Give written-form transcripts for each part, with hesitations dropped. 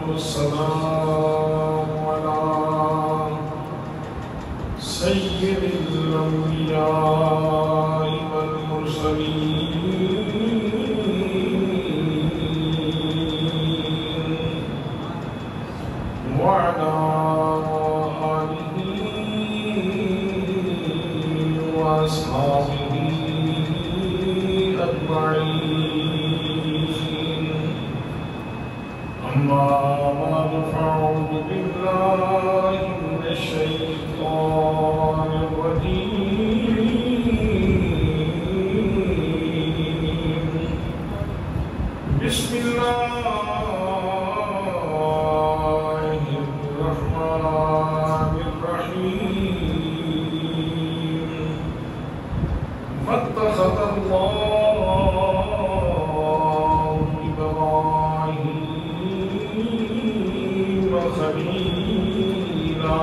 والسلام على سيد الأنبياء والمرسلين وعلى آله وأصحابه أجمعين. أما بعد فأعوذ بالله من الشيطان الرجيم. بسم الله الرحمن الرحيم. فاتخذ الله إبراهيم خليلا.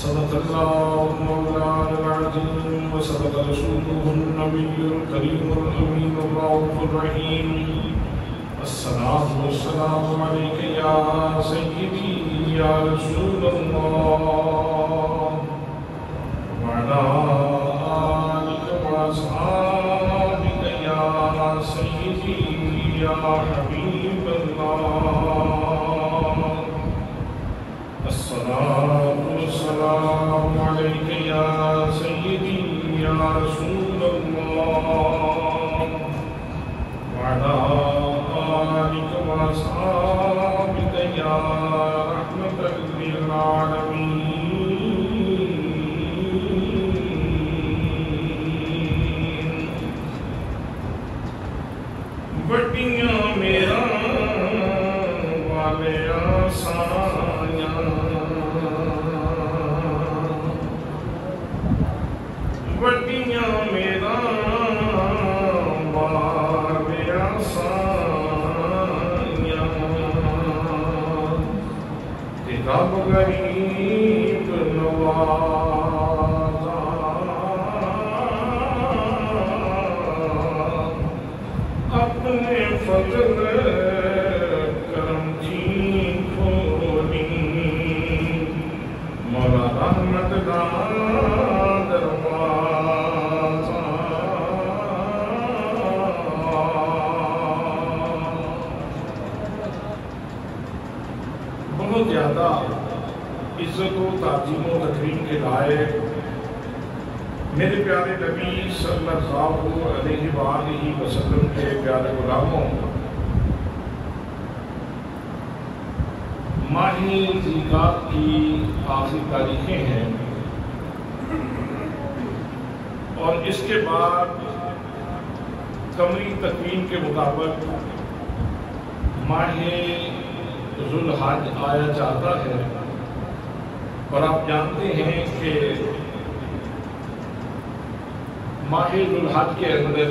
صدق الله مولانا العظيم وصدق رسوله النبي الكريم الأمين الرؤوف الرحيم. الصلاة والسلام عليك يا سيدي يا رسول الله وعلى آلك وأصحابك يا سيدي يا حبيب الله. الصلاة والسلام عليك يا سيدي يا رسول الله وعلى آلك وأصحابك يا رحمة للعالمين. بٹیاں میرا والے آسانیاں، بٹیاں میرا والے آسانیاں، کتاب غریب نوازا، اپنے فضل کرم کی کھولی، مولا رحمت کا دروازہ. بہت زیادہ عزت و تعظیم و تکریم کے لائق میرے پیارے نبی صلی اللہ علیہ وآلہ وسلم کے پیارے غلاموں، ماہ ذیقعدہ کی آخری تاریخیں ہیں اور اس کے بعد قمری تقویم کے مطابق ماہ ذوالحج آیا جاتا ہے. اور آپ جانتے ہیں کہ ماہ ذوالحج کے اندر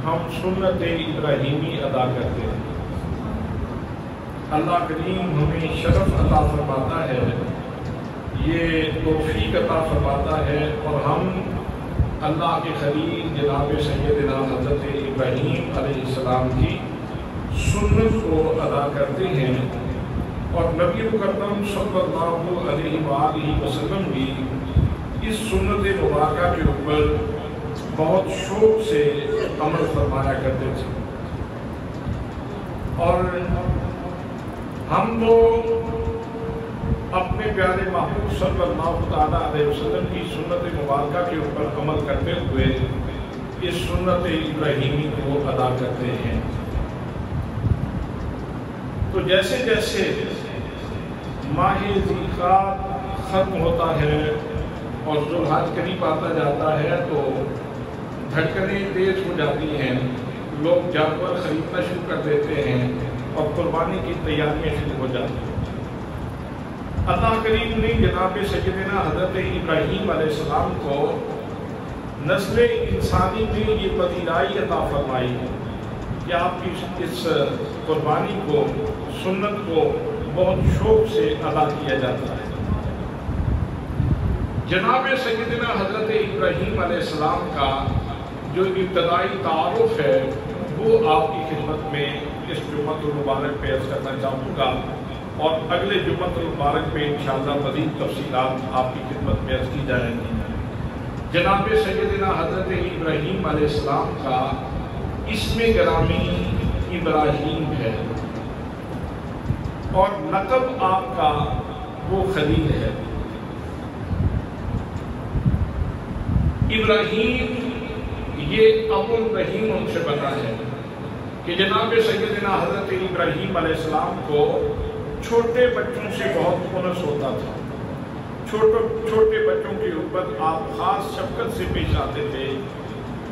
ہم سنت ابراہیمی ادا کرتے ہیں. اللہ کریم ہمیں شرف عطا فرماتا ہے، یہ توفیق عطا فرماتا ہے، اور ہم اللہ کے خلیل جناب سیدنا حضرت ابراہیم علیہ السلام کی سنت کو ادا کرتے ہیں. اور نبی مکرم صلی اللہ علیہ وآلہ وسلم بھی اس سنت مبارکہ کے اوپر بہت شوق سے عمل فرمایا کرتے تھے. اور ہم تو اپنے پیارے محبوب صلی اللہ علیہ وسلم کی سنت مبارکہ کے اوپر عمل کرتے ہوئے اس سنت ابراہیمی کو ادا کرتے ہیں. تو جیسے جیسے ماہ ذیقعدہ ختم ہوتا ہے اور ذوالحج قریب آتا جاتا ہے تو دھڑکنیں تیز ہو جاتی ہیں، لوگ جانور خریدنا شروع کر دیتے ہیں اور قربانی کی تیاریاں شروع ہو جاتی ہیں. اللہ کریم نے جناب سیدنا حضرت ابراہیم علیہ السلام کو نسل انسانی میں یہ پذیرائی عطا فرمائی کہ آپ کی اس قربانی کو، سنت کو بہت شوق سے ادا کیا جاتا ہے. جناب سیدنا حضرت ابراہیم علیہ السلام کا جو ابتدائی تعارف ہے وہ آپ کی خدمت میں اس جمعۃ المبارک پیش کرنا چاہوں گا، اور اگلے جمعۃ المبارک میں انشاءاللہ مزید تفصیلات آپ کی خدمت میں عرض کی جائیں گی۔ جناب سیدنا حضرت ابراہیم علیہ السلام کا اسم گرامی ابراہیم ہے، اور لقب آپ کا وہ خلیل ہے۔ ابراہیم یہ ابو الرحیم ان سے بنا ہے کہ جناب سیدنا حضرت ابراہیم علیہ السلام کو چھوٹے بچوں سے بہت انس ہوتا تھا۔ چھوٹے بچوں کے اوپر آپ خاص شفقت سے پیش آتے تھے،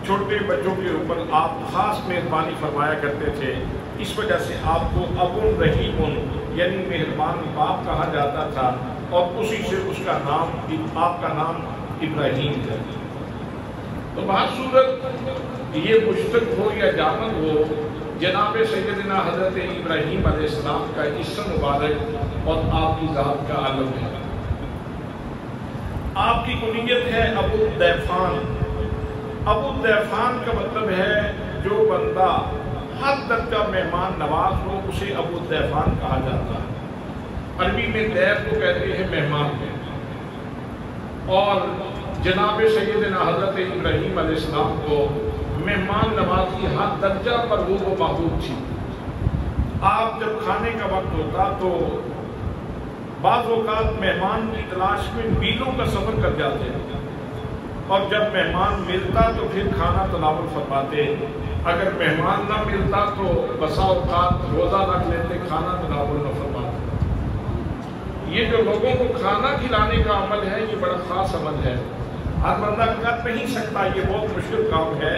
چھوٹے بچوں کے اوپر آپ خاص مہربانی فرمایا کرتے تھے، اس وجہ سے آپ کو ابو الرحیم یعنی مہربان باپ کہا جاتا تھا، اور اسی سے اس کا نام، آپ کا نام ابراہیم ہے۔ تو بات صورت یہ مشتق ہو یا جامد ہو، جناب سیدنا حضرت ابراہیم علیہ السلام کا اسم مبارک اور آپ کی ذات کا عالم ہے۔ آپ کی کنیت ہے ابو الدیفان۔ ابو الدیفان کا مطلب ہے جو بندہ ہر درجہ مہمان نواز ہو اسے ابو الدیفان کہا جاتا ہے۔ عربی میں دیف کو کہتے ہیں مہمان، اور جناب سیدنا حضرت ابراہیم علیہ السلام کو مہمان نوازی ہر درجہ پر وہ محبوب تھی۔ آپ جب کھانے کا وقت ہوتا تو بعض اوقات مہمان کی تلاش میں میلوں کا سفر کر جاتے، اور جب مہمان ملتا تو پھر کھانا تناول فرماتے، اگر مہمان نہ ملتا تو بسا اوقات روزہ رکھ لیتے، کھانا تناول نہ فرماتے۔ یہ جو لوگوں کو کھانا کھلانے کا عمل ہے یہ بڑا خاص عمل ہے، ہر بندہ کر نہیں سکتا، یہ بہت مشکل کام ہے،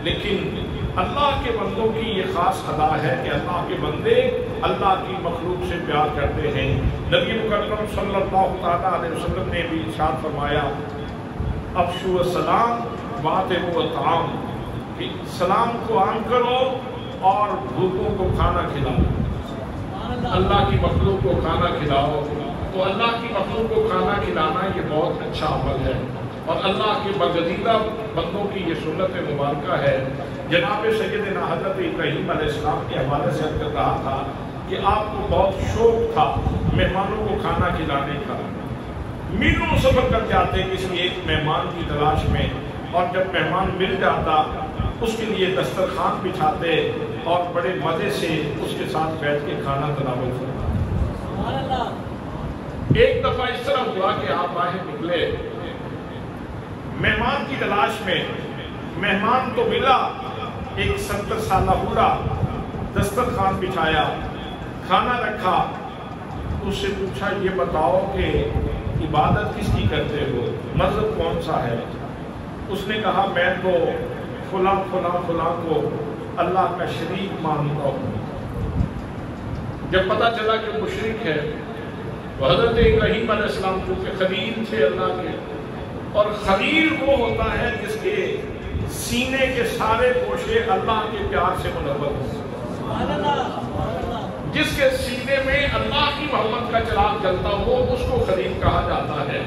لیکن اللہ کے بندوں کی یہ خاص ادا ہے کہ اللہ کے بندے اللہ کی مخلوق سے پیار کرتے ہیں۔ نبی مکرم صلی اللہ تعالیٰ علیہ وسلم نے بھی ارشاد فرمایا، افشوا السلام واطعموا الطعام، کہ سلام کو عام کرو اور بھوکوں کو کھانا کھلاؤ، اللہ کی مخلوق کو کھانا کھلاؤ۔ تو اللہ کی مخلوق کو کھانا کھلانا یہ بہت اچھا عمل ہے، اور اللہ کے برگزیدہ بندوں کی یہ سنت مبارکہ ہے۔ جناب سیدنا حضرت ابراہیم علیہ السلام کے حوالے سے کر رہا تھا کہ آپ کو بہت شوق تھا مہمانوں کو کھانا کھلانے کا، میلوں سفر کر جاتے کسی ایک مہمان کی تلاش میں، اور جب مہمان مل جاتا اس کے لیے دسترخوان بچھاتے اور بڑے مزے سے اس کے ساتھ بیٹھ کے کھانا تناول فرماتے۔ ایک دفعہ اس طرح ہوا کہ آپ باہر نکلے مہمان کی تلاش میں، مہمان تو ملا، ایک 70 سالہ بوڑھا، دسترخوان بچھایا، کھانا رکھا، اس سے پوچھا یہ بتاؤ کہ عبادت کس کی کرتے ہو، مذہب کون سا ہے؟ اس نے کہا میں تو فلاں فلاں فلاں کو اللہ کا شریک مانتا ہوں۔ جب پتا چلا کہ مشرک ہے، تو حضرت ابراہیم علیہ السلام کیونکہ خلیل تھے اللہ کے، اور خلیل وہ ہوتا ہے جس کے سینے کے سارے گوشے اللہ کے پیار سے منور ہوں، جس کے سینے میں اللہ کی محبت کا چراغ جلتا ہو اس کو خلیل کہا جاتا ہے۔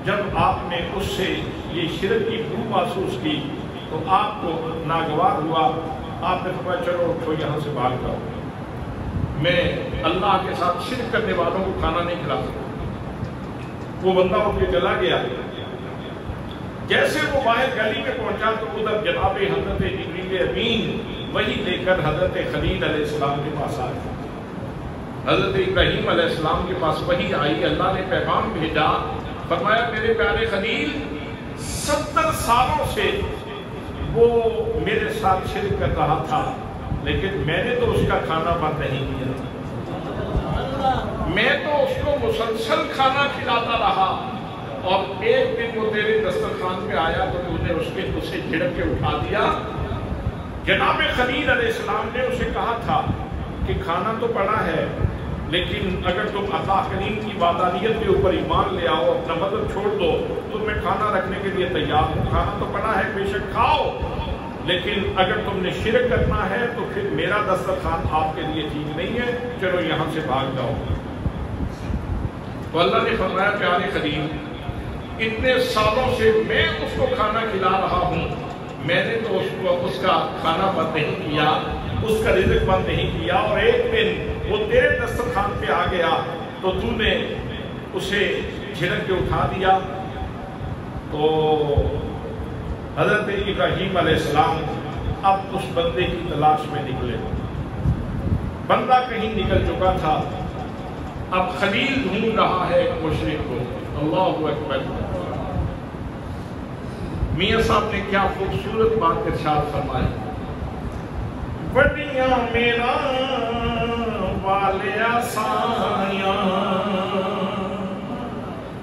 جب آپ نے اس سے یہ شرک کی بو محسوس کی تو آپ کو ناگوار ہوا، آپ نے فرمایا چلو اٹھو یہاں سے بھاگ جاؤ، میں اللہ کے ساتھ شرک کرنے والوں کو کھانا نہیں کھلا سکتا۔ وہ بندہ اٹھ کے چلا گیا، جیسے وہ باہر گلی میں پہنچا تو ادھر جناب حضرت جبریل امین وہی لے کر حضرت خلیل علیہ السلام کے پاس آئے۔ حضرت ابراہیم علیہ السلام کے پاس وہی آئی، اللہ نے پیغام بھیجا، فرمایا میرے پیارے خلیل 70 سالوں سے وہ میرے ساتھ شرک کر رہا تھا، لیکن میں نے تو اس کا کھانا بند نہیں کیا، میں تو اس کو مسلسل کھانا کھلاتا رہا، اور ایک دن وہ تیرے دسترخوان پہ آیا تو تو نے اسے جھڑک کے اٹھا دیا۔ جناب خلیل علیہ السلام نے اسے کہا تھا کہ کھانا تو پڑا ہے، لیکن اگر تم اللہ کریم کی وحدانیت کے اوپر ایمان لے آؤ، اپنا مذہب چھوڑ دو تو میں کھانا رکھنے کے لیے تیار ہوں، کھانا تو پڑا ہے بے شک کھاؤ، لیکن اگر تم نے شرک کرنا ہے تو پھر میرا دسترخوان آپ کے لیے ٹھیک نہیں ہے، چلو یہاں سے بھاگ جاؤ۔ تو اللہ نے فرمایا پیارے خلیل اتنے سالوں سے میں اس کو کھانا کھلا رہا ہوں، میں نے تو اس کا کھانا بند نہیں کیا، اس کا رزق بند نہیں کیا، اور ایک دن وہ تیرے دسترخوان پہ آ گیا تو تو نے اسے جھڑک کے اٹھا دیا۔ تو حضرت ابراہیم علیہ السلام اب اس بندے کی تلاش میں نکلے۔ بندہ کہیں نکل چکا تھا، اب خلیل ڈھونڈ رہا ہے ایک مشرک کو۔ اللہ اکبر۔ میاں صاحب نے کیا خوبصورت بات ارشاد فرمائی، وڈیاں میرا والیا سایاں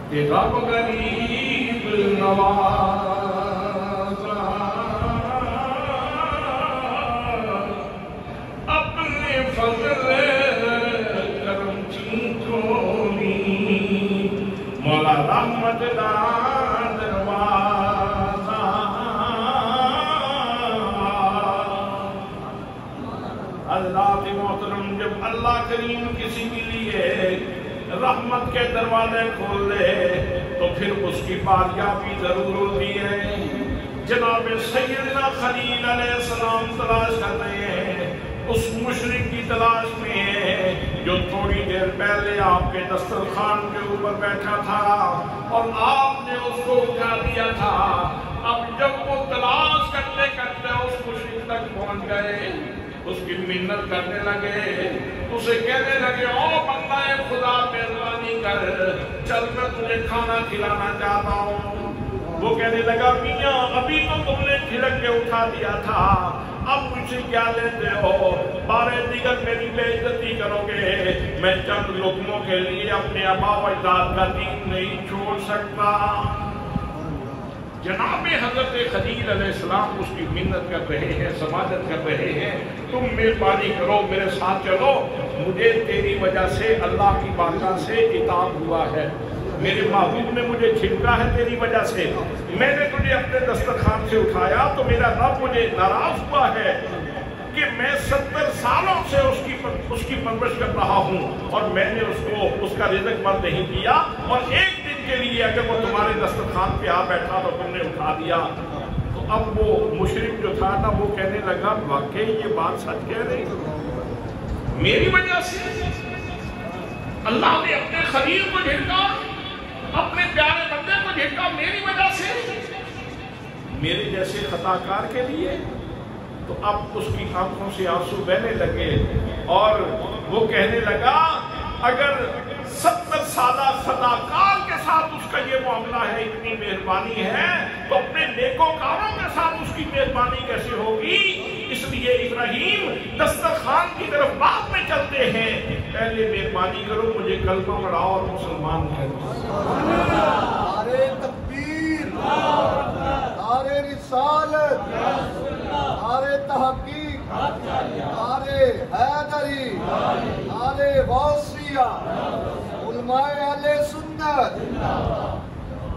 تیرا غریب نوازا، اپنے فضل کرم چنکونی مولا رحمت دا دروازہ۔ حضرات محترم، جب اللہ کریم کسی کے لیے رحمت کے دروازے کھول دے تو پھر اس کی بازیابی ضرور ہوتی ہے۔ جناب سیدنا خلیل علیہ السلام تلاش کر رہے ہیں، اس مشرک کی تلاش میں ہے جو تھوڑی دیر پہلے آپ کے دسترخوان کے اوپر بیٹھا تھا اور آپ نے اس کو اٹھا دیا تھا۔ اب جب وہ تلاش کرتے کرتے اس مشرک تک پہنچ گئے، اس کی منت کرنے لگے، اسے کہنے لگے او بندہ خدا مہربانی کر، چل میں تجھے کھانا کھلانا چاہتا ہوں۔ وہ کہنے لگا میاں ابھی تو تم نے جھڑک کے اٹھا دیا تھا، اب مجھے کیا لیتے ہو؟ بارے دیگر میری بے عزتی کرو گے، میں چند لقموں کے لیے اپنے آبا و اجداد کا دین نہیں چھوڑ سکتا۔ جناب حضرت خلیل علیہ السلام اس کی منت کر رہے ہیں، سماجت کر رہے ہیں، تم مہربانی کرو میرے ساتھ چلو، مجھے تیری وجہ سے اللہ کی بارگاہ سے عتاب ہوا ہے، میرے محبوب نے مجھے چھڑکا ہے تیری وجہ سے، میں نے تجھے اپنے دسترخوان سے اٹھایا تو میرا رب مجھے ناراض ہوا ہے کہ میں 70 سالوں سے اس کی پرورش کر رہا ہوں اور میں نے اس کا رزق بند نہیں کیا، اور ایک دن کے لیے اگر وہ تمہارے دسترخوان پہ آ بیٹھا تو تم نے اٹھا دیا۔ تو اب وہ مشرک جو تھا نا وہ کہنے لگا واقعی یہ بات سچ کہہ رہی، میری وجہ سے اللہ نے اپنے خلیل کو جھڑکا، اپنے پیارے بندے کو جھڑکا میری وجہ سے، میرے جیسے خطا کار کے لیے۔ تو اب اس کی آنکھوں سے آنسو بہنے لگے اور وہ کہنے لگا اگر 70 سالہ خطا کار کے ساتھ اس کا یہ معاملہ ہے، اتنی مہربانی ہے، تو اپنے نیکوکاروں کے ساتھ اس کی مہربانی کیسے ہوگی؟ اس لیے ابراہیم دسترخوان کی طرف بعد میں چلتے ہیں، پہلے مہربانی کرو مجھے کلمہ پڑھاؤ اور مسلمان کہو۔ نعرہ تکبیر، نعرہ رسالت، نعرہ تحقیق، نعرہ حیدری، نعرہ غوثیہ، علماء اہل سنت۔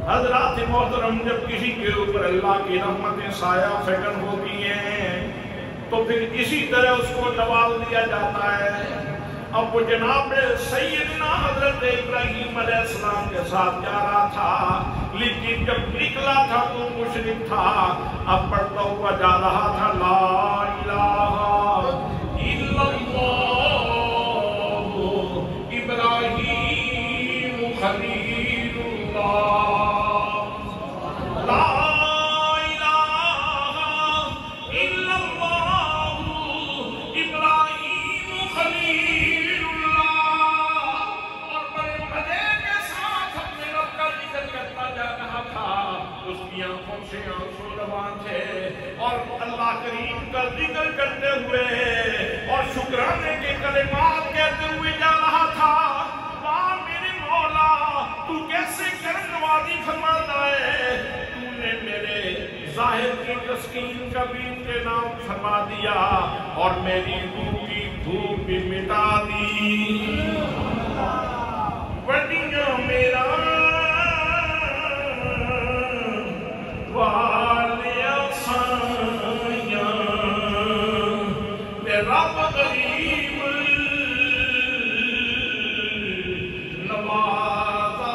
حضرات محترم، جب کسی کے اوپر اللہ کی رحمتیں سایہ فکن ہوتی ہیں تو پھر اسی طرح اس کو نواز دیا جاتا ہے۔ اب وہ جناب سیدنا حضرت ابراہیم علیہ السلام کے ساتھ جا رہا تھا، لیکن جب نکلا تھا تو مشرک تھا، اب پڑھتا ہوا جا رہا تھا لا الہ الا اللہ ابراہیم خلیل اللہ، لا الہ الا اللہ ابراہیم خلیل اللہ، اور بڑے مزے کے ساتھ اپنے رب کا ذکر کرتا جا رہا تھا، اس کی آنکھوں سے آنسو روان تھے اور اللہ کریم کا ذکر کرتے ہوئے اور شکرانے کے کلمات کہتے ہوئے جا رہا تھا۔ واہ میرے مولا، تو کیسے کرم نوازی فرماتا ہے، تو نے میرے ظاہر کی تسکین کا بھی انتظام فرما دیا اور میری روح کی بھوک بھی مٹا دی۔ وڈیاں میرا والیا سایاں میرا غریب نوازا،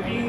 3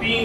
3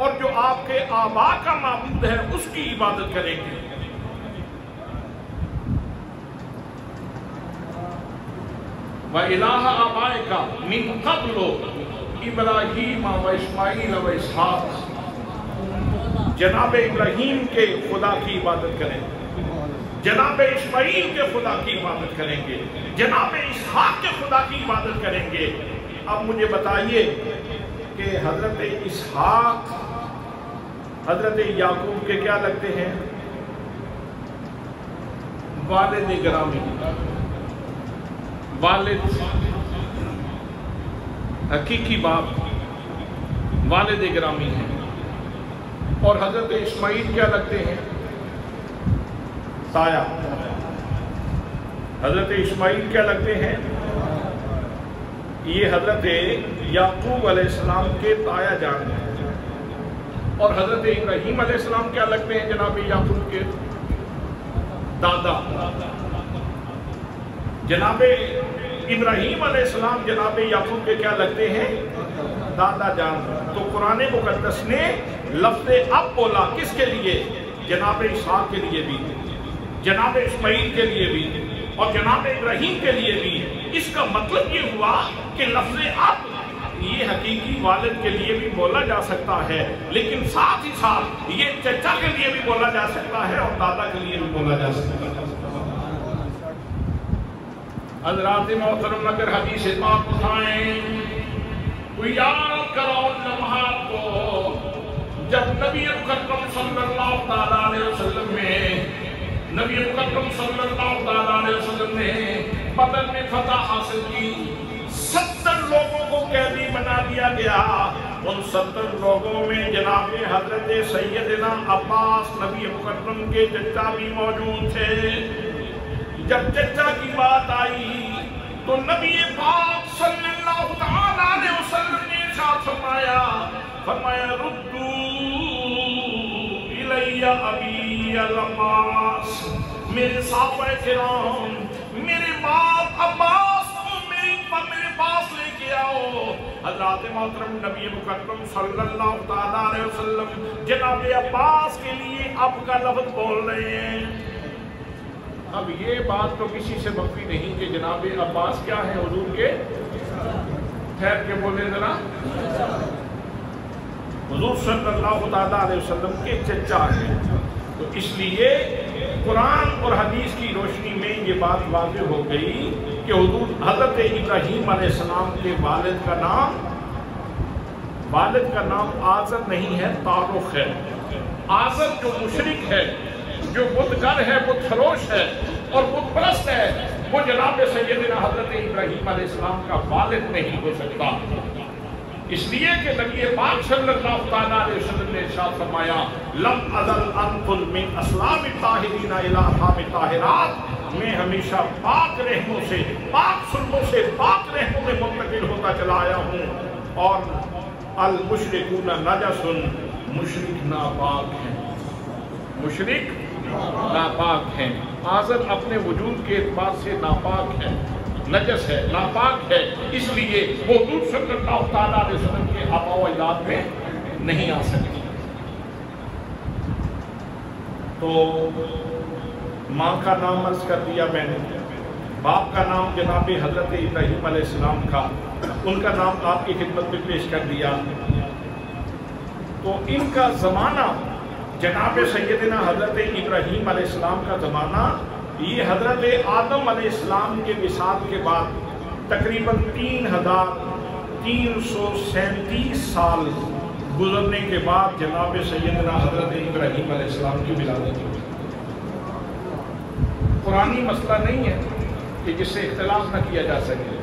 اور جو آپ کے آبا کا معبود ہے اس کی عبادت کریں گے۔ وَإِلَٰهَ آبَائِكَ مِن قَبْلُ إِبْرَاهِيمَ وَإِسْمَاعِيلَ وَإِسْحَاقَ، جناب ابراہیم کے خدا کی عبادت کریں گے، جناب اسماعیل کے خدا کی عبادت کریں گے، جناب اسحاق کے خدا کی عبادت کریں گے۔ اب مجھے بتائیے کہ حضرت اسحاق حضرت یعقوب کے کیا لگتے ہیں؟ والد گرامی، والد حقیقی باپ، والد گرامی ہیں۔ اور حضرت اسماعیل کیا لگتے ہیں؟ تایا۔ حضرت اسماعیل کیا لگتے ہیں؟ یہ حضرت یعقوب علیہ السلام کے تایا جان ہیں۔ اور حضرت ابراہیم علیہ السلام کیا لگتے ہیں جناب یعقوب کے؟ دادا۔ جناب ابراہیم علیہ السلام جناب یعقوب کے کیا لگتے ہیں؟ دادا جان۔ تو قرآن مقدس نے لفظ اب بولا کس کے لیے؟ جناب اسحاق کے لیے بھی، جناب اسماعیل کے لیے بھی، اور جناب ابراہیم کے لیے بھی۔ اس کا مطلب یہ ہوا کہ لفظ اب یہ حقیقی والد کے لیے بھی بولا جا سکتا ہے، لیکن ساتھ ہی ساتھ یہ چچا کے لیے بھی بولا جا سکتا ہے اور دادا کے لیے بھی بولا جا سکتا ہے۔ حضرات محترم اگر حدیث پاک اٹھائیں تو یاد کرو لمحات کو جب نبی مکرم صلی اللہ تعالیٰ علیہ وسلم نبی مکرم صلی اللہ تعالیٰ علیہ وسلم نے بدر میں فتح حاصل کی، 70 لوگوں کو قیدی بنا دیا گیا۔ ان 70 لوگوں میں جناب حضرت سیدنا عباس نبی مکرم کے چچا بھی موجود تھے۔ جب چچا کی بات آئی تو نبی پاک صلی اللہ تعالیٰ علیہ وسلم نے ارشاد فرمایا ردو الی ابی العباس، میرے صحابہ کرام میرے باپ عباس کو میرے پاس لے کے آؤ۔ حضرات محترم نبی مکرم صلی اللہ تعالیٰ علیہ وسلم جناب عباس کے لیے اب کا لفظ بول رہے ہیں۔ اب یہ بات تو کسی سے مخفی نہیں کہ جناب عباس کیا ہے حضور کے، ٹھہر کے بولے ذرا، حضور صلی اللہ تعالیٰ علیہ وسلم کے چچا ہیں۔ تو اس لیے قرآن اور حدیث کی روشنی میں یہ بات واضح ہو گئی کہ حضور حضرت ابراہیم علیہ السلام کے والد کا نام آزر نہیں ہے، تعارف ہے۔ آزر جو مشرک ہے، جو بت گر ہے، بت فروش ہے اور بت پرست ہے، وہ جناب سیدنا حضرت ابراہیم علیہ السلام کا والد نہیں ہو سکتا۔ اس لیے کہ نبی پاک صلی اللہ تعالیٰ علیہ وسلم نے ارشاد فرمایا لم ازل انقل من اسلام طاہرین الی احکام طاہرات، میں ہمیشہ پاک رحموں سے، پاک سلبوں سے پاک رحموں میں منتقل ہوتا چلا آیا ہوں۔ اور المشرکون نجس، مشرک ناپاک ہیں، مشرک ناپاک ہیں۔ آزر اپنے وجود کے اعتبار سے ناپاک ہے، نجس ہے، ناپاک ہے، اس لیے وہ حضور صلی اللہ تعالیٰ علیہ وسلم کے آباء و اجداد میں نہیں آ سکتی۔ تو ماں کا نام عرض کر دیا میں نے، باپ کا نام جناب حضرت ابراہیم علیہ السلام کا، ان کا نام آپ کی خدمت میں پیش کر دیا۔ تو ان کا زمانہ جناب سیدنا حضرت ابراہیم علیہ السلام کا زمانہ یہ حضرت آدم علیہ السلام کے وصال کے بعد تقریباً 3337 سال گزرنے کے بعد جناب سیدنا حضرت ابراہیم علیہ السلام کی ولادت ہوئی۔ قرآنی مسئلہ نہیں ہے کہ جس سے اختلاف نہ کیا جا سکے،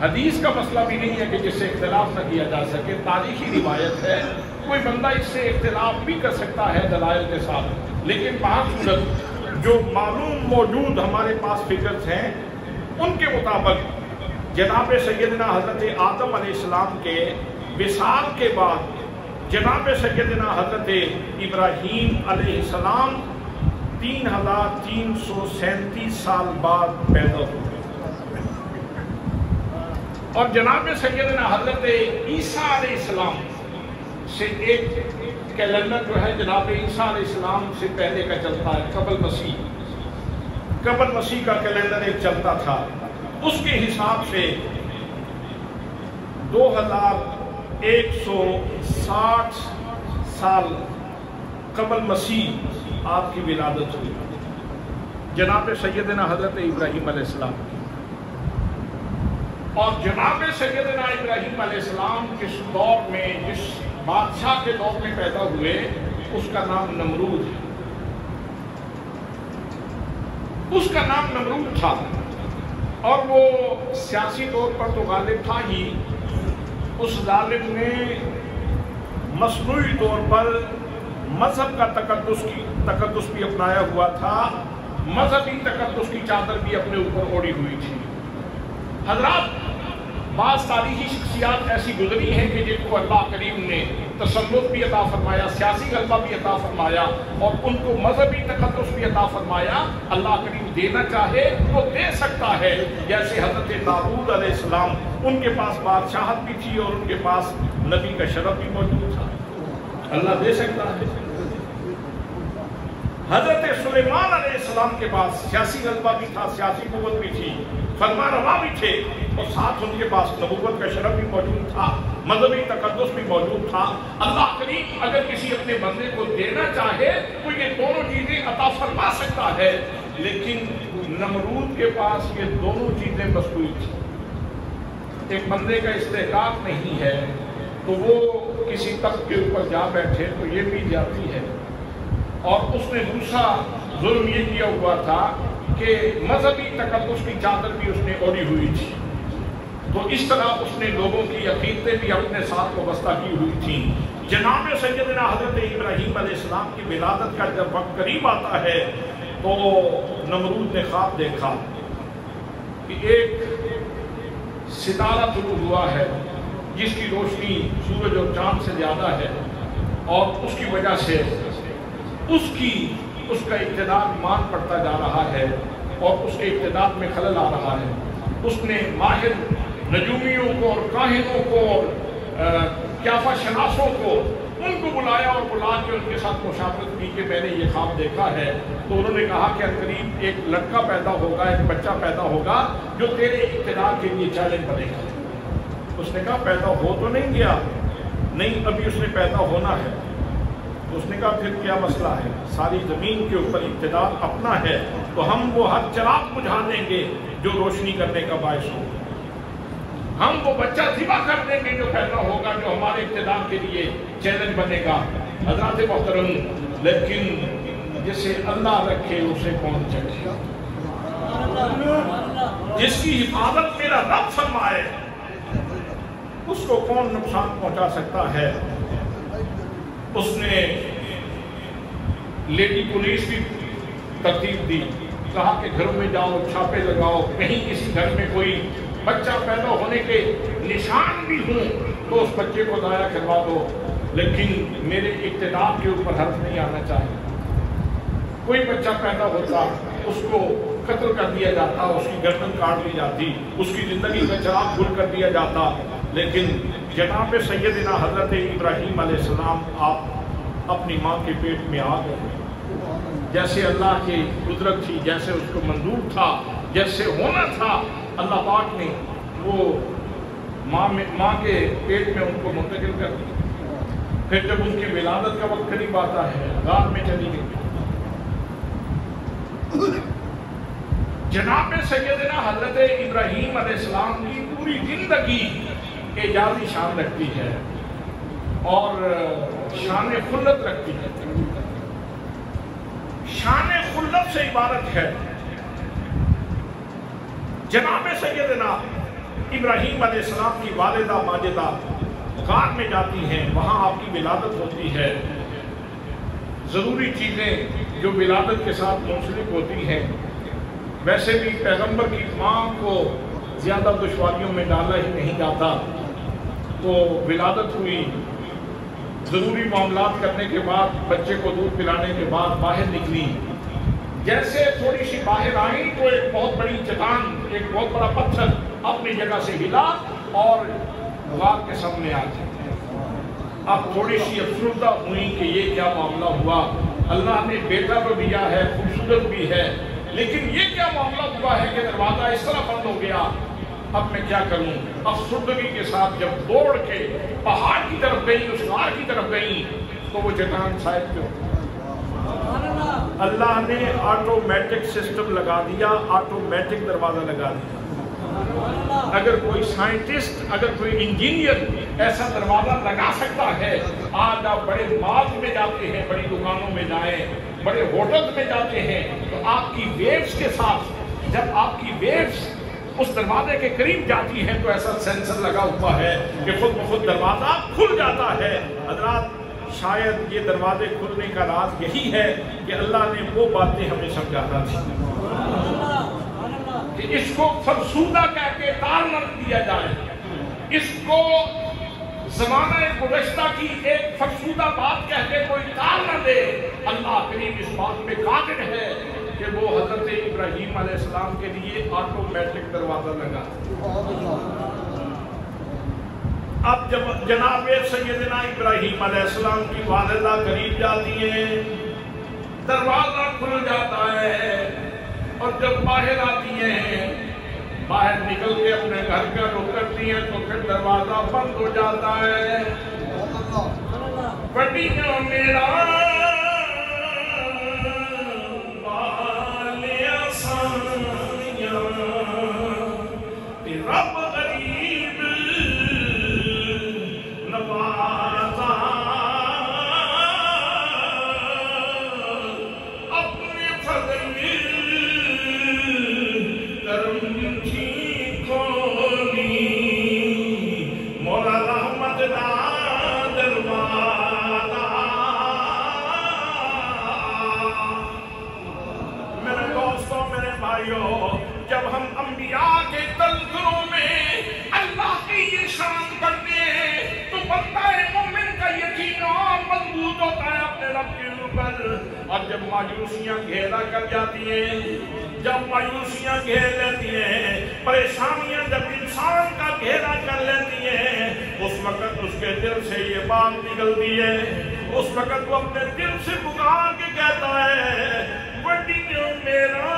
حدیث کا مسئلہ بھی نہیں ہے کہ جس سے اختلاف نہ کیا جا سکے، تاریخی روایت ہے، کوئی بندہ اس سے اختلاف بھی کر سکتا ہے دلائل کے ساتھ، لیکن بہرصورت جو معلوم موجود ہمارے پاس فگرز ہیں ان کے مطابق جناب سیدنا حضرت آدم علیہ السلام کے وصال کے بعد جناب سیدنا حضرت ابراہیم علیہ السلام 3337 سال بعد پیدا ہوئے، اور جناب سیدنا حضرت عیسیٰ علیہ السلام سے ایک کیلنڈر جو ہے جناب عیسیٰ علیہ السلام سے پہلے کا چلتا ہے، قبل مسیح کا کیلنڈر ایک چلتا تھا، اس کے حساب سے 2160 سال قبل مسیح آپ کی ولادت ہوئی جناب سیدنا حضرت ابراہیم علیہ السلام، اور جناب سیدنا ابراہیم علیہ السلام جس دور میں، جس بادشاہ کے دور میں پیدا ہوئے، اس کا نام نمرود ہے، اس کا نام نمرود تھا، اور وہ سیاسی طور پر تو غالب تھا ہی، اس ظالم نے مصنوعی طور پر مذہب کا تقدس بھی اپنایا ہوا تھا، مذہبی تقدس کی چادر بھی اپنے اوپر اوڑھی ہوئی تھی۔ حضرات، بعض تاریخی شخصیات ایسی گزری ہیں کہ جن کو اللہ کریم نے تسلط بھی عطا فرمایا، سیاسی غلبہ بھی عطا فرمایا، اور ان کو مذہبی تقدس بھی عطا فرمایا۔ اللہ کریم دینا چاہے تو دے سکتا ہے، جیسے حضرت داؤد علیہ السلام، ان کے پاس بادشاہت بھی تھی اور ان کے پاس نبی کا شرف بھی موجود تھا، اللہ دے سکتا ہے۔ حضرت سلیمان علیہ السلام کے پاس سیاسی غلبہ بھی تھا، سیاسی قوت بھی تھی، فرما روا بھی تھے، اور ساتھ ان کے پاس نبوت کا شرف بھی موجود تھا، مذہبی تقدس بھی موجود تھا۔ اللہ کریم اگر کسی اپنے بندے کو دینا چاہے تو یہ دونوں چیزیں عطا فرما سکتا ہے، لیکن نمرود کے پاس یہ دونوں چیزیں مصنوعی تھیں۔ ایک بندے کا استحقاق نہیں ہے تو وہ کسی تخت کے اوپر جا بیٹھے تو یہ بھی جاتی ہے، اور اس نے دوسرا ظلم یہ کیا ہوا تھا کہ مذہبی تقدس کی چادر بھی اس نے اوڑھی ہوئی تھی، تو اس طرح اس نے لوگوں کی عقیدتیں بھی اپنے ساتھ وابستہ کی ہوئی تھیں۔ جناب سیدنا حضرت ابراہیم علیہ السلام کی ولادت کا جب وقت قریب آتا ہے تو نمرود نے خواب دیکھا کہ ایک ستارہ طلوع ہوا ہے جس کی روشنی سورج اور چاند سے زیادہ ہے، اور اس کی وجہ سے اس کا اقتدار مان پڑتا جا رہا ہے اور اس کے اقتدار میں خلل آ رہا ہے۔ اس نے ماہر نجومیوں کو اور کاہنوں کو اور قیافہ شناسوں کو ان کو بلایا اور بلا کے ان کے ساتھ مشاورت کی کہ میں نے یہ خواب دیکھا ہے، تو انہوں نے کہا کہ قریب ایک لڑکا پیدا ہوگا، ایک بچہ پیدا ہوگا جو تیرے اقتدار کے لیے چیلنج بنے گا۔ اس نے کہا پیدا ہو تو نہیں گیا، نہیں ابھی اس نے پیدا ہونا ہے۔ اس نے کہا پھر کیا مسئلہ ہے، ساری زمین کے اوپر اقتدار اپنا ہے تو ہم وہ ہر چراغ بجھا دیں گے جو روشنی کرنے کا باعث ہو، ہم وہ بچہ ذبح کر دیں گے جو پیدا ہوگا جو ہمارے اقتدار کے لیے چیلنج بنے گا۔ حضرات محترم، لیکن جسے اللہ رکھے اسے کون چکھے، جس کی حفاظت میرا رب فرمائے اس کو کون نقصان پہنچا سکتا ہے۔ اس نے لیڈی پولیس بھی ترتیب دی، کہا کہ گھروں میں جاؤ، چھاپے لگاؤ، کہیں کسی گھر میں کوئی بچہ پیدا ہونے کے نشان بھی ہوں تو اس بچے کو ضائع کروا دو، لیکن میرے اقتدار کے اوپر حرف نہیں آنا چاہیے۔ کوئی بچہ پیدا ہوتا اس کو قتل کر دیا جاتا، اس کی گردن کاٹ لی جاتی، اس کی زندگی کا چراغ گل کر دیا جاتا، لیکن جناب سیدنا حضرت ابراہیم علیہ السلام آپ اپنی ماں کے پیٹ میں آ گئے، جیسے اللہ کی قدرت تھی، جیسے اس کو منظور تھا، جیسے ہونا تھا، اللہ پاک نے وہ ماں کے پیٹ میں ان کو منتقل کر دیا۔ پھر جب ان کی ولادت کا وقت قریب آتا ہے، غار میں چلی گئی۔ جناب سیدنا حضرت ابراہیم علیہ السلام کی پوری زندگی اعجازی شان رکھتی ہے اور شان خلت رکھتی ہے۔ شان خلت سے عبارت ہے جناب سیدنا ابراہیم علیہ السلام کی والدہ ماجدہ غار میں جاتی ہیں، وہاں آپ کی ولادت ہوتی ہے۔ ضروری چیزیں جو ولادت کے ساتھ منسلک ہوتی ہیں، ویسے بھی پیغمبر کی ماں کو زیادہ دشواریوں میں ڈالا ہی نہیں جاتا، تو ولادت ہوئی، ضروری معاملات کرنے کے بعد بچے کو دودھ پلانے کے بعد باہر نکلی، جیسے تھوڑی سی باہر آئی تو ایک بہت بڑی چٹان، ایک بہت بڑا پتھر اپنی جگہ سے ہلا اور غار کے سامنے آ گیا۔ اب تھوڑی سی افسردہ ہوئی کہ یہ کیا معاملہ ہوا، اللہ نے بیٹا تو دیا ہے، خوبصورت بھی ہے، لیکن یہ کیا معاملہ ہوا ہے کہ دروازہ اس طرح بند ہو گیا، اب میں کیا کروں؟ افسردگی کے ساتھ جب دوڑ کے پہاڑ کی طرف گئی، اس غار کی طرف گئی، تو وہ چٹان صاحب پہ ہو۔ اللہ نے آٹومیٹک سسٹم لگا دیا، آٹومیٹک دروازہ لگا دیا۔ اگر کوئی سائنٹسٹ، اگر کوئی انجینئر ایسا دروازہ لگا سکتا ہے، آج آپ بڑے مال میں جاتے ہیں، بڑی دکانوں میں جائیں، بڑے ہوٹل میں جاتے ہیں، تو آپ کی ویوز کے ساتھ جب آپ کی ویوز اس دروازے کے قریب جاتی ہے تو ایسا سینسر لگا ہوا ہے کہ خود بخود دروازہ کھل جاتا ہے۔ حضرات، شاید یہ دروازے کھلنے کا راز یہی ہے کہ اللہ نے وہ باتیں ہمیں سمجھانا تھی کہ اس کو فرسودہ کہہ کے تار نہ دیا جائے، اس کو زمانہ گزشتہ کی ایک فرسودہ بات کہہ کے کوئی تار نہ دے۔ اللہ کریم اس بات پہ قادر ہے کہ وہ حضرت ابراہیم علیہ السلام کے لیے آٹومیٹک دروازہ لگا۔ اب جب جناب سیدنا ابراہیم علیہ السلام کی والدہ قریب جاتی ہیں، دروازہ کھل جاتا ہے، اور جب باہر آتی ہیں، باہر نکل کے اپنے گھر کا رخ کرتی ہیں تو پھر دروازہ بند ہو جاتا ہے۔ پٹیاں میرا رب غریب نوازا، اپنے فضل کرم کی کھولی، مولا رحمت دا دروازہ۔ میرے دوستوں، میرے بھائیوں، جب ہم انبیاء کے تذکروں میں اللہ کی یہ شان پڑھتے ہیں تو بندہ مومن کا یقین اور مضبوط ہوتا ہے اپنے رب کے اوپر۔ اور جب مایوسیاں گھیرا کر جاتی ہیں، جب مایوسیاں گھیر لیتی ہیں، پریشانیاں جب انسان کا گھیرا کر لیتی ہیں، اس وقت اس کے دل سے یہ بات نکلتی ہے، اس وقت وہ اپنے دل سے پکار کے کہتا ہے، وڈیوں میرا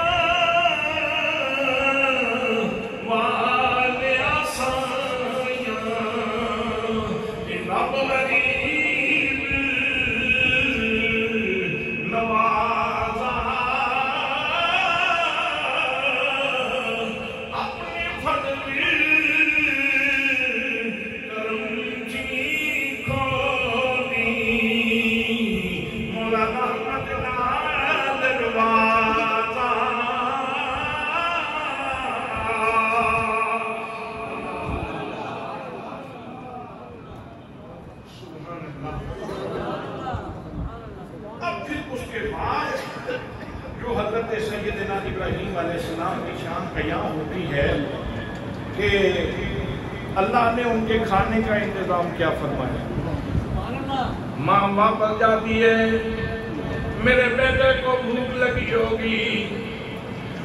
والے آسائیاں، رب غریب نوازا، اپنے فضل کرم کی کھولی، مولا رحمت دا دروازہ۔ اب پھر اس کے بعد جو حضرت سیدنا ابراہیم علیہ السلام کی شان قیام ہوتی ہے کہ اللہ نے ان کے کھانے کا انتظام کیا فرمایا۔ ماں واپس جاتی ہے، میرے بیٹے کو بھوک لگی ہوگی،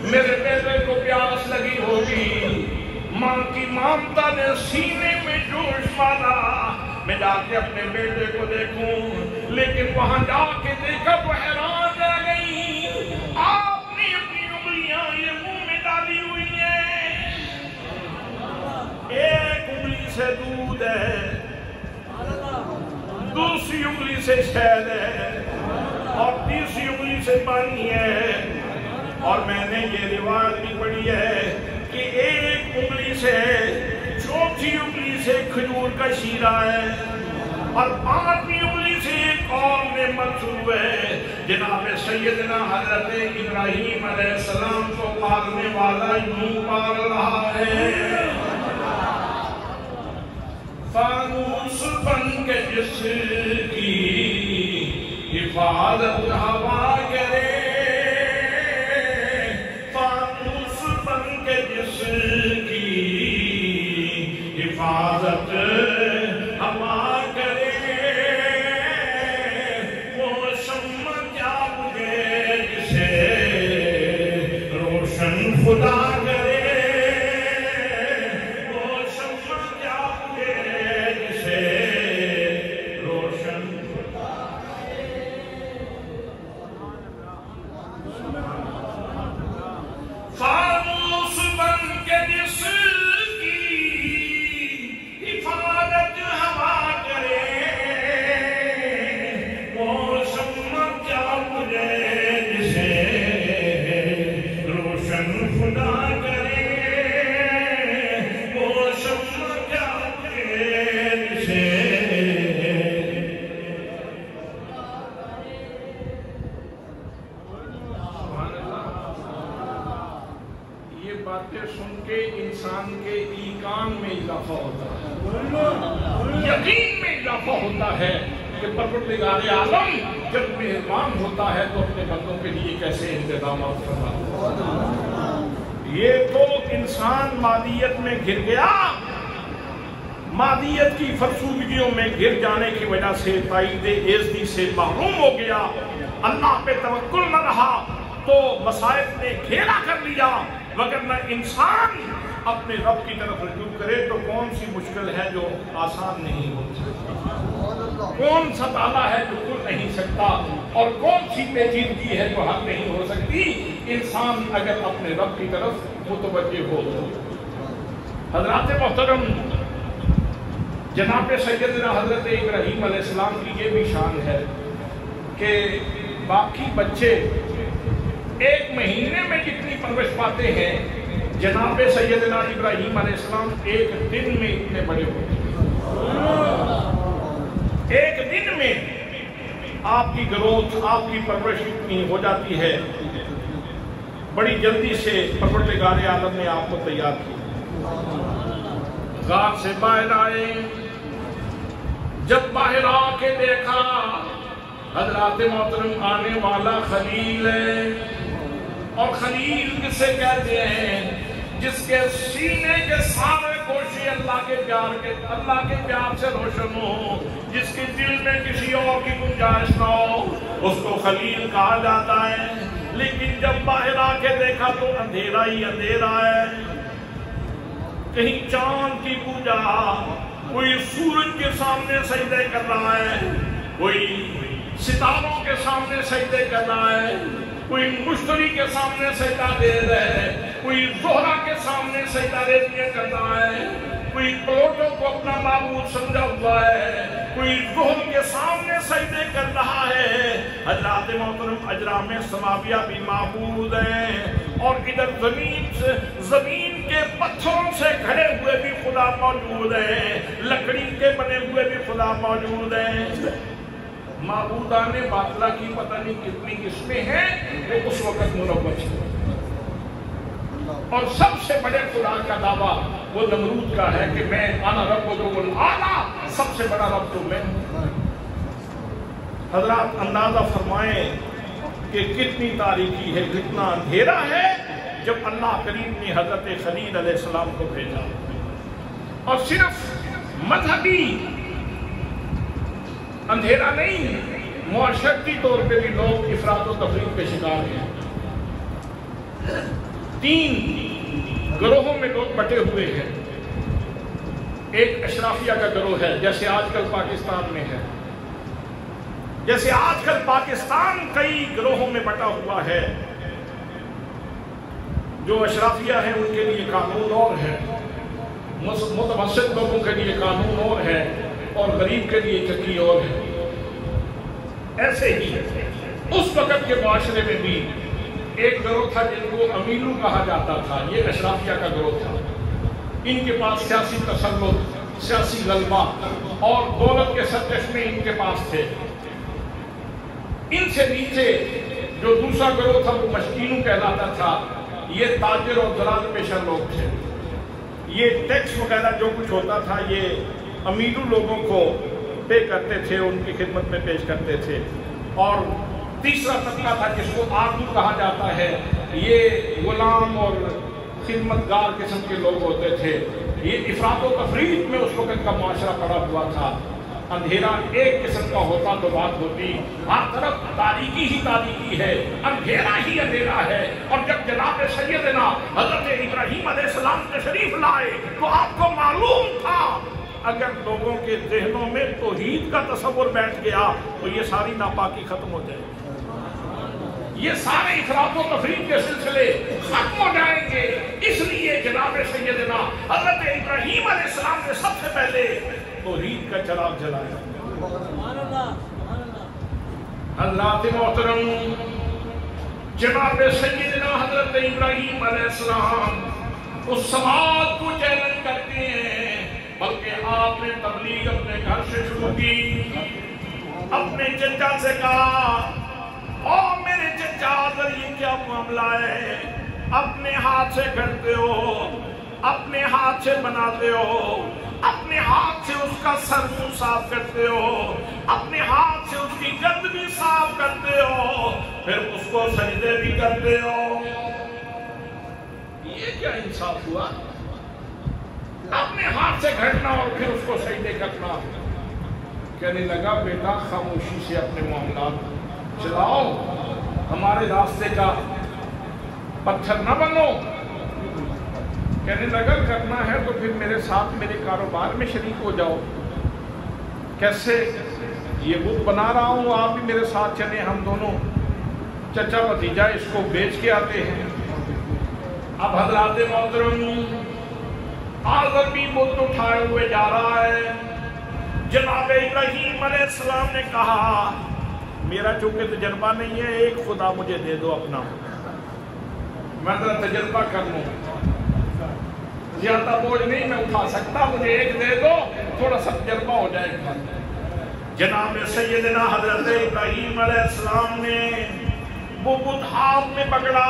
میرے بیٹے کو پیاس لگی ہوگی۔ ماں کی ممتا نے سینے میں جوش مانا، میں جا کے اپنے بیٹے کو دیکھوں، لیکن وہاں جا کے دیکھا تو حیران رہ گئی۔ آپ نے اپنی انگلیاں یہ منہ میں ڈالی ہوئی ہیں، ایک انگلی سے دودھ ہے، دوسری انگلی سے شہد ہے، اور تیسری انگلی سے پانی ہے۔ اور میں نے یہ روایت بھی پڑھی ہے کہ ایک انگلی سے، چوتھی انگلی سے کھجور کا شیرہ ہے، اور پانچویں انگلی سے ایک اور نعمت شروع ہے۔ جناب سیدنا حضرت ابراہیم علیہ السلام کو پالنے والا یوں پال رہا ہے، فانوس بن کے جس کی حفاظت ہوا کرے، فانوس بن کے جس کی حفاظت ہوا کرے، وہ شمع کیا بجھے جسے روشن خدا کرے، وہ شمع کیا بجھے جسے فانوس بن کے جس کی حفاظت ہوا کرے، وہ شمع کیا بجھے جسے روشن خدا کرے، وہ شمع کیا بجھے جسے باتیں سن کے انسان کے ایمان میں اضافہ ہوتا ہے، یقین میں اضافہ ہوتا ہے کہ پروردگار عالم جب مہربان ہوتا ہے تو اپنے بندوں کے لیے کیسے انتظامات فرماتا ہے۔ یہ تو انسان مادیت میں گر گیا، مادیت کی فرسودگیوں میں گر جانے کی وجہ سے تائید ایزدی سے محروم ہو گیا، اللہ پہ توکل نہ رہا تو مصائب نے گھیرا کر لیا، وگرنہ انسان اپنے رب کی طرف رجوع کرے تو کون سی مشکل ہے جو آسان نہیں ہو سکتی، کون سا تالا ہے جو کھل نہیں سکتا، اور کون سی پیچیدگی ہے جو حل نہیں ہو سکتی۔ انسان اگر اپنے رب کی طرف متوجہ ہو تو حضرات محترم، جناب سیدنا حضرت ابراہیم علیہ السلام کی یہ بھی شان ہے کہ باقی بچے ایک مہینے میں جتنی پرورش پاتے ہیں، جناب سیدنا ابراہیم علیہ السلام ایک دن میں اتنے بڑے ہوتے ہیں۔ ایک دن میں آپ کی گروتھ، آپ کی پرورش اتنی ہو جاتی ہے، بڑی جلدی سے پروردگار عالم نے آپ کو تیار کیا۔ غار سے باہر آئے، جب باہر آ کے دیکھا حضرات محترم آنے والا خلیل ہے، اور خلیل کسے کہتے ہیں؟ جس کے سینے کے سارے گوشے اللہ کے پیار سے روشن ہو، جس کے دل میں کسی اور کی گنجائش نہ ہو، اس کو خلیل کہا جاتا ہے۔ لیکن جب باہر آ کے دیکھا تو اندھیرا ہی اندھیرا ہے، کہیں چاند کی پوجا، کوئی سورج کے سامنے سجدے کر رہا ہے، کوئی ستاروں کے سامنے سجدے کر رہا ہے، کوئی مشتری کے سامنے سجدہ دے رہا ہے، کوئی زہرہ کے سامنے سجدہ ریزیاں کر رہا ہے، کوئی پلوٹو کو اپنا معبود سمجھا ہوا ہے، کوئی زہر کے سامنے سجدے کر رہا ہے۔ حضرات محترم، اجرام سماویہ بھی معبود ہیں، اور ادھر زمین کے پتھروں سے گھڑے ہوئے بھی خدا موجود ہیں، لکڑی کے بنے ہوئے بھی خدا موجود ہیں۔ معبودان باطلہ کی پتہ نہیں کتنی قسمیں ہیں، وہ اس وقت مروج ہیں، اور سب سے بڑے خدا کا دعویٰ وہ نمرود کا ہے کہ میں انا ربکم الاعلی، سب سے بڑا رب تو میں ہوں۔ حضرات اندازہ فرمائیں کہ کتنی تاریکی ہے، کتنا اندھیرا ہے، جب اللہ کریم نے حضرت خلیل علیہ السلام کو بھیجا، اور صرف مذہبی اندھیرا نہیں، معاشرتی طور پہ بھی لوگ افراط و تفریط کے شکار ہیں۔ 3 گروہوں میں لوگ بٹے ہوئے ہیں۔ ایک اشرافیہ کا گروہ ہے، جیسے آج کل پاکستان میں ہے، جیسے آج کل پاکستان کئی گروہوں میں بٹا ہوا ہے۔ جو اشرافیہ ہیں ان کے لیے قانون اور ہے، متوسط لوگوں کے لیے قانون اور ہے، اور غریب کے لیے چکی اور ہے۔ ایسے ہی اس وقت کے معاشرے میں بھی ایک گروہ تھا جن کو امیلو کہا جاتا تھا، یہ اشرافیہ کا گروہ تھا۔ ان کے پاس سیاسی تسلط، سیاسی غلبہ اور دولت کے سرچشمے ان کے پاس تھے۔ ان سے نیچے جو دوسرا گروہ تھا وہ مشکینو کہلاتا تھا، یہ تاجر اور زراعت پیشہ لوگ تھے۔ یہ ٹیکس وغیرہ جو کچھ ہوتا تھا یہ امیرو لوگوں کو پے کرتے تھے، ان کی خدمت میں پیش کرتے تھے۔ اور تیسرا طبقہ تھا جس کو آردو کہا جاتا ہے، یہ غلام اور خدمت گار قسم کے لوگ ہوتے تھے۔ یہ افراط و تفریط میں اس وقت کا معاشرہ پڑا ہوا تھا۔ اندھیرا ایک قسم کا ہوتا تو بات ہوتی، ہر طرف تاریکی ہی تاریکی ہے، اندھیرا ہی اندھیرا ہے۔ اور جب جناب سیدنا حضرت ابراہیم علیہ السلام تشریف لائے تو آپ کو معلوم تھا اگر لوگوں کے ذہنوں میں توحید کا تصور بیٹھ گیا تو یہ ساری ناپاکی ختم ہو جائے۔ یہ سارے افراط و تفریط کے سلسلے ختم ہو جائیں گے. اس لیے جناب سیدنا حضرت ابراہیم علیہ السلام نے سب سے پہلے توحید کا چراغ جلایا. حضرات محترم، جناب سیدنا حضرت ابراہیم علیہ السلام اس سماعت کو چیلنج کرتے ہیں، بلکہ آپ نے تبلیغ اپنے گھر سے شروع کی. اپنے چچا سے کہا، اور میرے چچا اگر یہ کیا معاملہ ہے؟ اپنے ہاتھ سے کرتے ہو، اپنے ہاتھ سے بناتے ہو، اپنے ہاتھ سے اس کا سر منہ صاف کرتے ہو، اپنے ہاتھ سے اس کی گند بھی صاف کرتے ہو، پھر اس کو سجدے بھی کرتے ہو. یہ کیا انصاف ہوا؟ اپنے ہاتھ سے گھٹنا اور پھر اس کو سجدے کرنا. کہنے لگا، بیٹا خاموشی سے اپنے معاملات چلاؤ، ہمارے راستے کا پتھر نہ بنو. کہنے لگا، کرنا ہے تو پھر میرے ساتھ میرے کاروبار میں شریک ہو جاؤ. کیسے؟ یہ بت بنا رہا ہوں، آپ بھی میرے ساتھ چلیں، ہم دونوں چچا بھتیجا اس کو بیچ کے آتے ہیں. اب حضرات محترم، آزر بھی بت اٹھائے ہوئے جا رہا ہے. جناب ابراہیم علیہ السلام نے کہا، میرا چونکہ تجربہ نہیں ہے، ایک خدا مجھے دے دو اپنا، میں ذرا تجربہ کر لوں. زیادہ بوجھ نہیں میں اٹھا سکتا، مجھے ایک دے دو، تھوڑا سا تجربہ ہو جائے گا. جناب سیدنا حضرت ابراہیم علیہ السلام نے وہ بت ہاتھ میں پکڑا،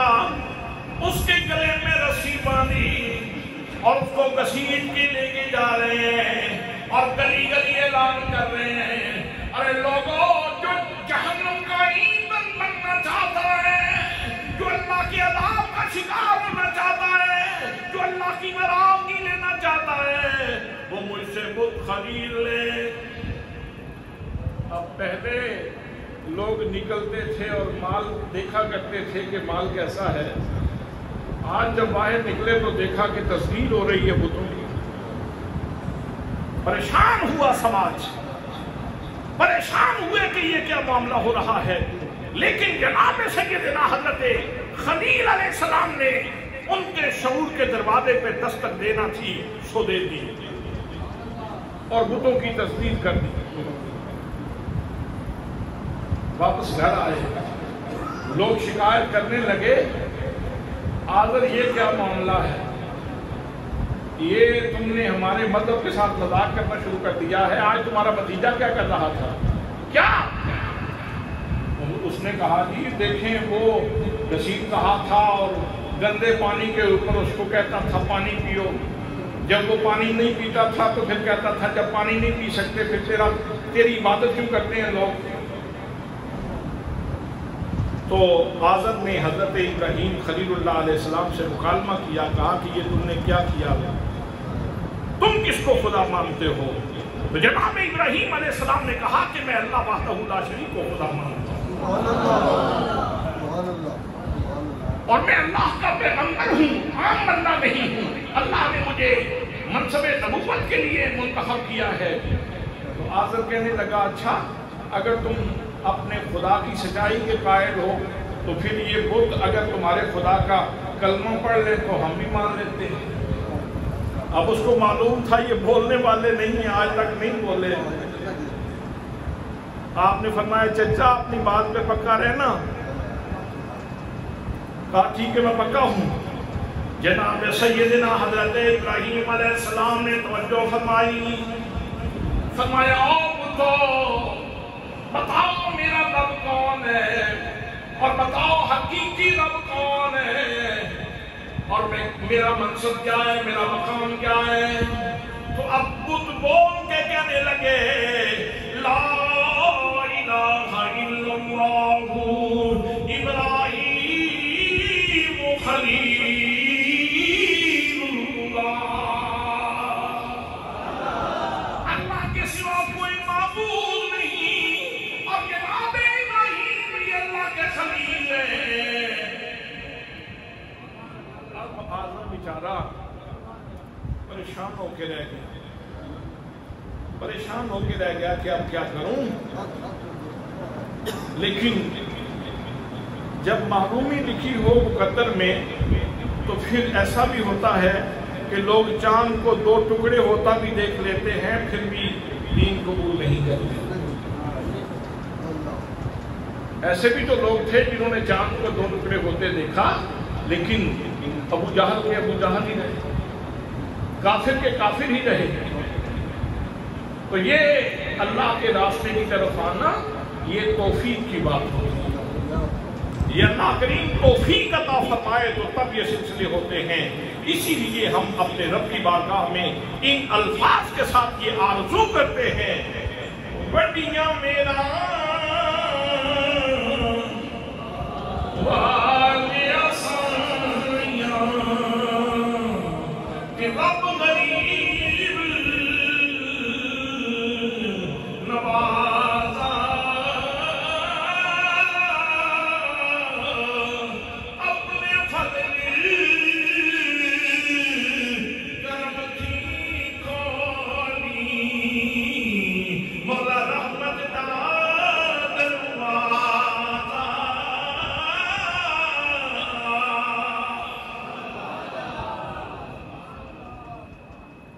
اس کے گلے میں رسی باندھی اور اس کو گھسیٹ کے لے کے جا رہے ہیں اور گلی گلی اعلان کر رہے ہیں، ارے لوگوں، جو جہنم کا ایندھن بننا چاہتا ہے، جو اللہ کے عذاب کا شکار ہونا چاہتا ہے، جو اللہ کی ناراضگی لینا چاہتا ہے، وہ مجھ سے بت خرید لے. اب پہلے لوگ نکلتے تھے اور مال دیکھا کرتے تھے کہ مال کیسا ہے. آج جب باہر نکلے تو دیکھا کہ تصویر ہو رہی ہے بتوں کی. پریشان ہوا سماج، پریشان ہوئے کہ یہ کیا معاملہ ہو رہا ہے. لیکن جناب سیدنا حضرت خلیل علیہ السلام نے ان کے شعور کے دروازے پہ دستک دینا تھی، سو دے دی اور بتوں کی تصدیق کر دی. واپس گھر آئے، لوگ شکایت کرنے لگے، آذر یہ کیا معاملہ ہے؟ یہ تم نے ہمارے مذہب کے ساتھ مذاق کرنا شروع کر دیا ہے. آج تمہارا بھتیجا کیا کر رہا تھا؟ کیا؟ اس نے کہا، جی دیکھیں، وہ گھسیٹ رہا تھا اور گندے پانی کے اوپر اس کو کہتا تھا پانی پیو. جب وہ پانی نہیں پیتا تھا تو پھر کہتا تھا جب پانی نہیں پی سکتے پھر تیری عبادت کیوں کرتے ہیں لوگ؟ تو آزر نے حضرت ابراہیم خلیل اللہ علیہ السلام سے مکالمہ کیا، کہا کہ یہ تم نے کیا کیا، تم کس کو خدا مانتے ہو؟ تو جناب ابراہیم علیہ السلام نے کہا کہ میں اللہ وحدہ لا شریک کو خدا مانتا ہوں، اور میں اللہ کا پیغمبر ہوں، عام بندہ نہیں ہوں. اللہ نے مجھے منصب نبوت کے لیے منتخب کیا ہے. تو آزر کہنے لگا، اچھا اگر تم اپنے خدا کی سچائی کے قائل ہو تو پھر یہ بت اگر تمہارے خدا کا کلمہ پڑھ لے تو ہم بھی مان لیتے ہیں. اب اس کو معلوم تھا یہ بولنے والے نہیں ہیں، آج تک نہیں بولے. آپ نے فرمایا، چچا اپنی بات پہ پکا رہنا. کہا ٹھیک ہے میں پکا ہوں. جناب سیدنا حضرت ابراہیم علیہ السلام نے توجہ فرمائی، فرمایا، او بتو بتاؤ میرا رب کون ہے اور بتاؤ حقیقی رب کون ہے اور میرا منصب کیا ہے، میرا مقام کیا ہے. تو اب بت بول کے کہنے لگے، لا الہ الا اللہ ابراہیم خلیل اللہ. اللہ کے سوا کوئی معبود نہیں اور جناب ابراہیم بھی اللہ کے خلیل ہیں. اب آزر بیچارہ پریشان ہو کے رہ گیا، پریشان ہو کے رہ گیا کہ اب کیا کروں. لیکن جب محرومی لکھی ہو مقدر میں تو پھر ایسا بھی ہوتا ہے کہ لوگ چاند کو 2 ٹکڑے ہوتا بھی دیکھ لیتے ہیں پھر بھی دین قبول نہیں کرتے۔ ایسے بھی تو لوگ تھے جنہوں نے چاند کو 2 ٹکڑے ہوتے دیکھا لیکن ابو جہل کے ابو جہل ہی رہے، کافر کے کافر ہی رہے۔ تو یہ اللہ کے راستے کی طرف آنا یہ توفیق کی بات ہوتی ہے۔ یہ اللہ کریم توفیق عطا فرمائے تو تب یہ سلسلے ہوتے ہیں۔ اسی لیے ہم اپنے رب کی بارگاہ میں ان الفاظ کے ساتھ یہ آرزو کرتے ہیں، وڈیاں میرا والیاں سائیاں کہ رب غریب نوازا اپنے فضل کرم کی کھولی مولا رحمت کا دروازہ۔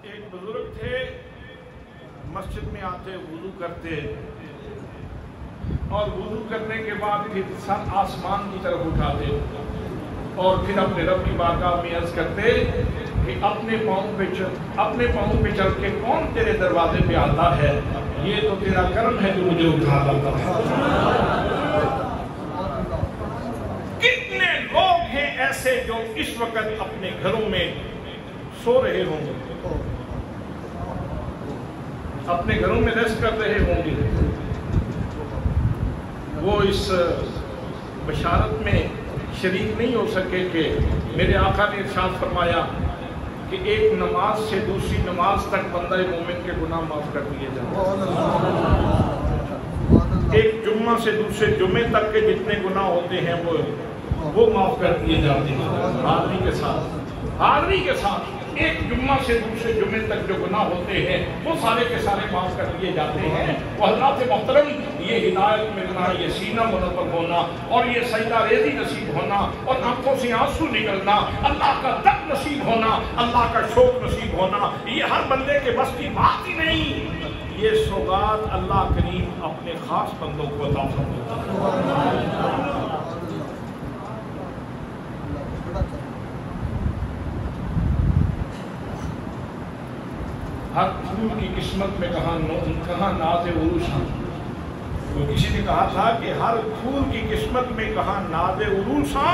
ایک بزرگ تھے، مسجد میں آتے وضو کرتے اور وضو کرنے کے بعد پھر سر آسمان کی طرف اٹھاتے اور پھر اپنے رب کی بارگاہ میں عرض کرتے کہ اپنے پاؤں پہ چل کے کون تیرے دروازے پہ آتا ہے، یہ تو تیرا کرم ہے جو مجھے اٹھا لاتا ہے۔ کتنے لوگ ہیں ایسے جو اس وقت اپنے گھروں میں سو رہے ہوں گے، اپنے گھروں میں ریسٹ کر رہے ہوں گے، وہ اس بشارت میں شریک نہیں ہو سکے کہ میرے آقا نے ارشاد فرمایا کہ ایک نماز سے دوسری نماز تک بندہ مومن کے گناہ معاف کر دیے جاتے ہیں۔ ایک جمعہ سے دوسرے جمعے تک کے جتنے گناہ ہوتے ہیں وہ معاف کر دیے جاتے ہیں حاضری کے ساتھ۔ ایک جمعہ سے دوسرے جمعے تک جو گناہ ہوتے ہیں وہ سارے کے سارے معاف کر دیے جاتے ہیں۔ وہ حضرات محترم، یہ ہدایت ملنا، یہ سینہ منور ہونا اور یہ سجدہ ریزی نصیب ہونا اور آنکھوں سے آنسو نکلنا، اللہ کا درد نصیب ہونا، اللہ کا شوق نصیب ہونا، یہ ہر بندے کے بس کی بات ہی نہیں۔ یہ سوغات اللہ کریم اپنے خاص بندوں کو عطا فرماتا ہے۔ ہر پھول کی قسمت میں کہاں ناز عروج ہے۔ تو کسی نے کہا تھا کہ ہر پھول کی قسمت میں کہاں ناز عروج ہے،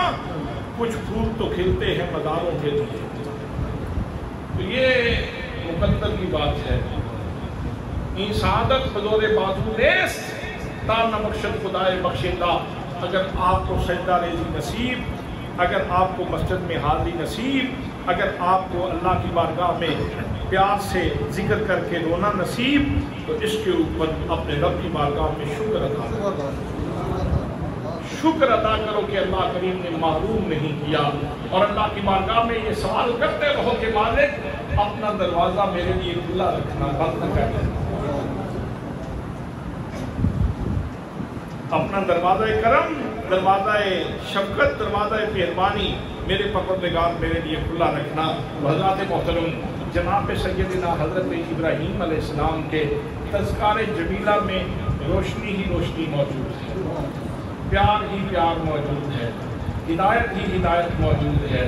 کچھ پھول تو کھلتے ہیں مزاروں کے لیے۔ تو یہ مقدر کی بات ہے۔ این سعادت بزور بازو نیست تا نمکشد خدائے بخشیدہ۔ اگر آپ کو سجدہ ریزی نصیب، اگر آپ کو مسجد میں حاضری نصیب، اگر آپ کو اللہ کی بارگاہ میں پیار سے ذکر کر کے رونا نصیب، تو اس کے اوپر اپنے رب کی بارگاہ میں شکر ادا کرو۔ شکر ادا کرو کہ اللہ کریم نے محروم نہیں کیا، اور اللہ کی بارگاہ میں یہ سوال کرتے رہو کہ مالک اپنا دروازہ میرے لیے کھلا رکھنا، بند نہ کرنا۔ اپنا دروازہ کرم، دروازہ شفقت، دروازہ مہربانی میرے پروردگار میرے لیے کھلا رکھنا۔ حضرات محترم، جناب سیدنا حضرت ابراہیم علیہ السلام کے تذکار جمیلہ میں روشنی ہی روشنی موجود ہے، پیار ہی پیار موجود ہے، ہدایت ہی ہدایت موجود ہے،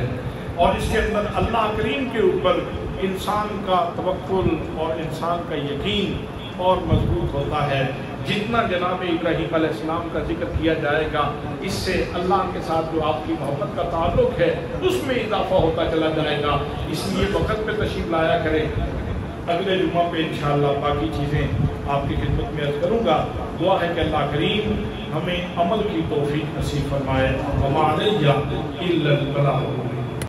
اور اس کے اندر اللہ کریم کے اوپر انسان کا توکل اور انسان کا یقین اور مضبوط ہوتا ہے۔ جتنا جناب ابراہیم علیہ السلام کا ذکر کیا جائے گا، اس سے اللہ کے ساتھ جو آپ کی محبت کا تعلق ہے اس میں اضافہ ہوتا چلا جائے گا۔ اس لیے وقت پہ تشریف لایا کریں۔ اگلے جمعہ پہ انشاءاللہ باقی چیزیں آپ کی خدمت میں عرض کروں گا۔ دعا ہے کہ اللہ کریم ہمیں عمل کی توفیق نصیب فرمائے۔ وما علیہ الا البلاغ۔